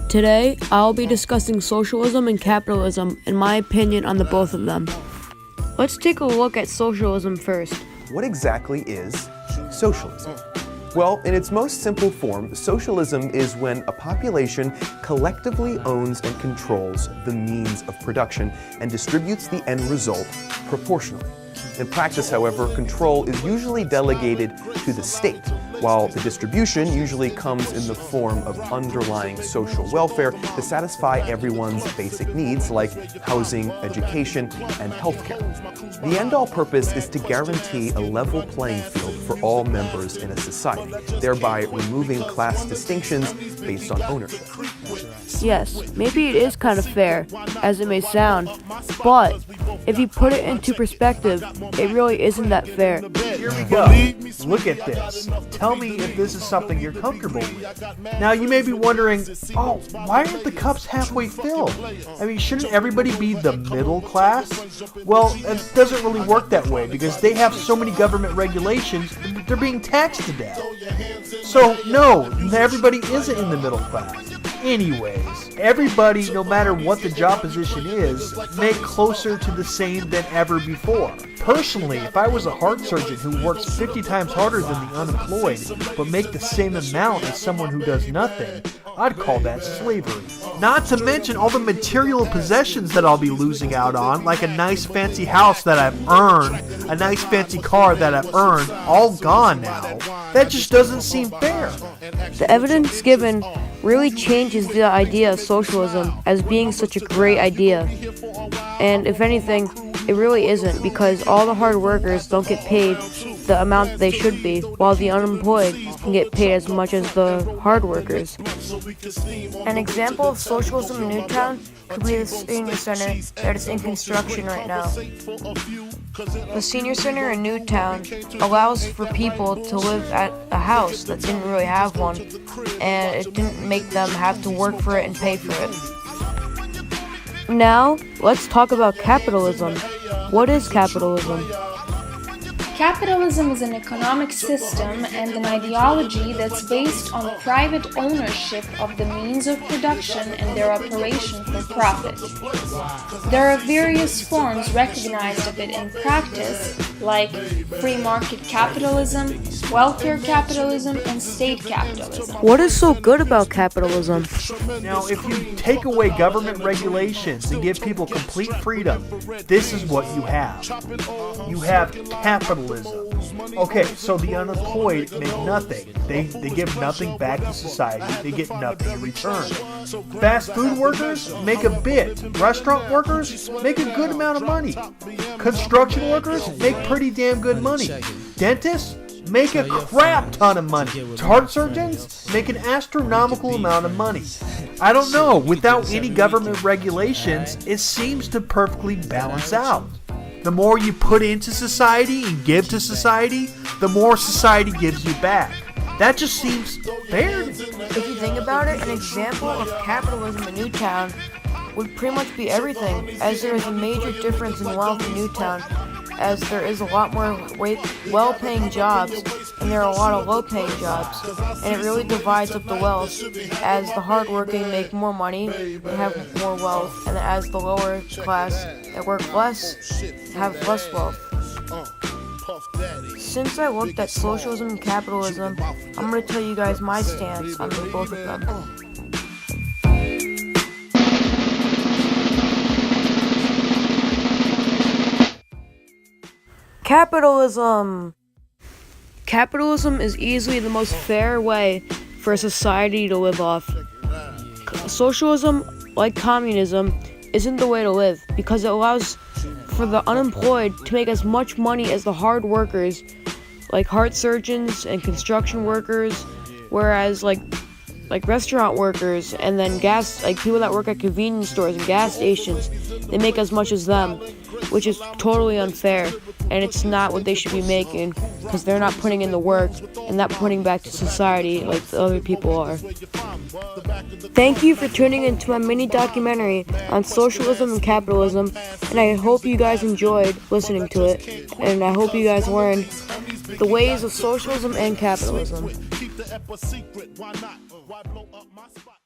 Today, I'll be discussing socialism and capitalism and my opinion on the both of them. Let's take a look at socialism first. What exactly is socialism? Well, in its most simple form, socialism is when a population collectively owns and controls the means of production and distributes the end result proportionally. In practice, however, control is usually delegated to the state, while the distribution usually comes in the form of underlying social welfare to satisfy everyone's basic needs like housing, education, and healthcare. The end-all purpose is to guarantee a level playing field for all members in a society, thereby removing class distinctions based on ownership. Yes, maybe it is kind of fair, as it may sound, but if you put it into perspective, it really isn't that fair. Here we go. Look at this. Tell me if this is something you're comfortable with. Now, you may be wondering, why aren't the cups halfway filled? I mean, shouldn't everybody be the middle class? Well, it doesn't really work that way because they have so many government regulations, they're being taxed to death. So, no, everybody isn't in the middle class. Anyways, everybody, no matter what the job position is, make closer to the same than ever before. Personally, if I was a heart surgeon who works 50 times harder than the unemployed, but make the same amount as someone who does nothing, I'd call that slavery. Not to mention all the material possessions that I'll be losing out on, like a nice fancy house that I've earned, a nice fancy car that I've earned, all gone now. That just doesn't seem fair. The evidence given really changes the idea of socialism as being such a great idea. And if anything, it really isn't, because all the hard workers don't get paid the amount that they should be, while the unemployed can get paid as much as the hard workers. An example of socialism in Newtown could be the senior center that is in construction right now. The senior center in Newtown allows for people to live at a house that didn't really have one, and it didn't make them have to work for it and pay for it. Now, let's talk about capitalism. What is capitalism? Capitalism is an economic system and an ideology that's based on private ownership of the means of production and their operation for profit. There are various forms recognized of it in practice, like free market capitalism, welfare capitalism, and state capitalism. What is so good about capitalism? Now, if you take away government regulations and give people complete freedom, this is what you have. You have capitalism. Okay, so the unemployed make nothing. They give nothing back to society. They get nothing in return. Fast food workers make a bit. Restaurant workers make a good amount of money. Construction workers make pretty damn good money. Dentists make a crap ton of money. Heart surgeons make an astronomical amount of money. I don't know, without any government regulations, it seems to perfectly balance out. The more you put into society and give to society, the more society gives you back. That just seems fair. If you think about it, an example of capitalism in Newtown would pretty much be everything, as there is a major difference in wealth in Newtown, as there is a lot more well-paying jobs, and there are a lot of low-paying jobs, and it really divides up the wealth, as the hard-working make more money and have more wealth, and as the lower class that work less have less wealth. Since I looked at socialism and capitalism, I'm going to tell you guys my stance on both of them. Capitalism! Capitalism is easily the most fair way for a society to live off. Socialism, like communism, isn't the way to live because it allows for the unemployed to make as much money as the hard workers, like heart surgeons and construction workers, whereas like restaurant workers and then people that work at convenience stores and gas stations, they make as much as them, which is totally unfair, and it's not what they should be making because they're not putting in the work and not putting back to society like the other people are. Thank you for tuning into my mini documentary on socialism and capitalism, and I hope you guys enjoyed listening to it, and I hope you guys learned the ways of socialism and capitalism. Keep the ep a secret, why not? Why blow up my spot?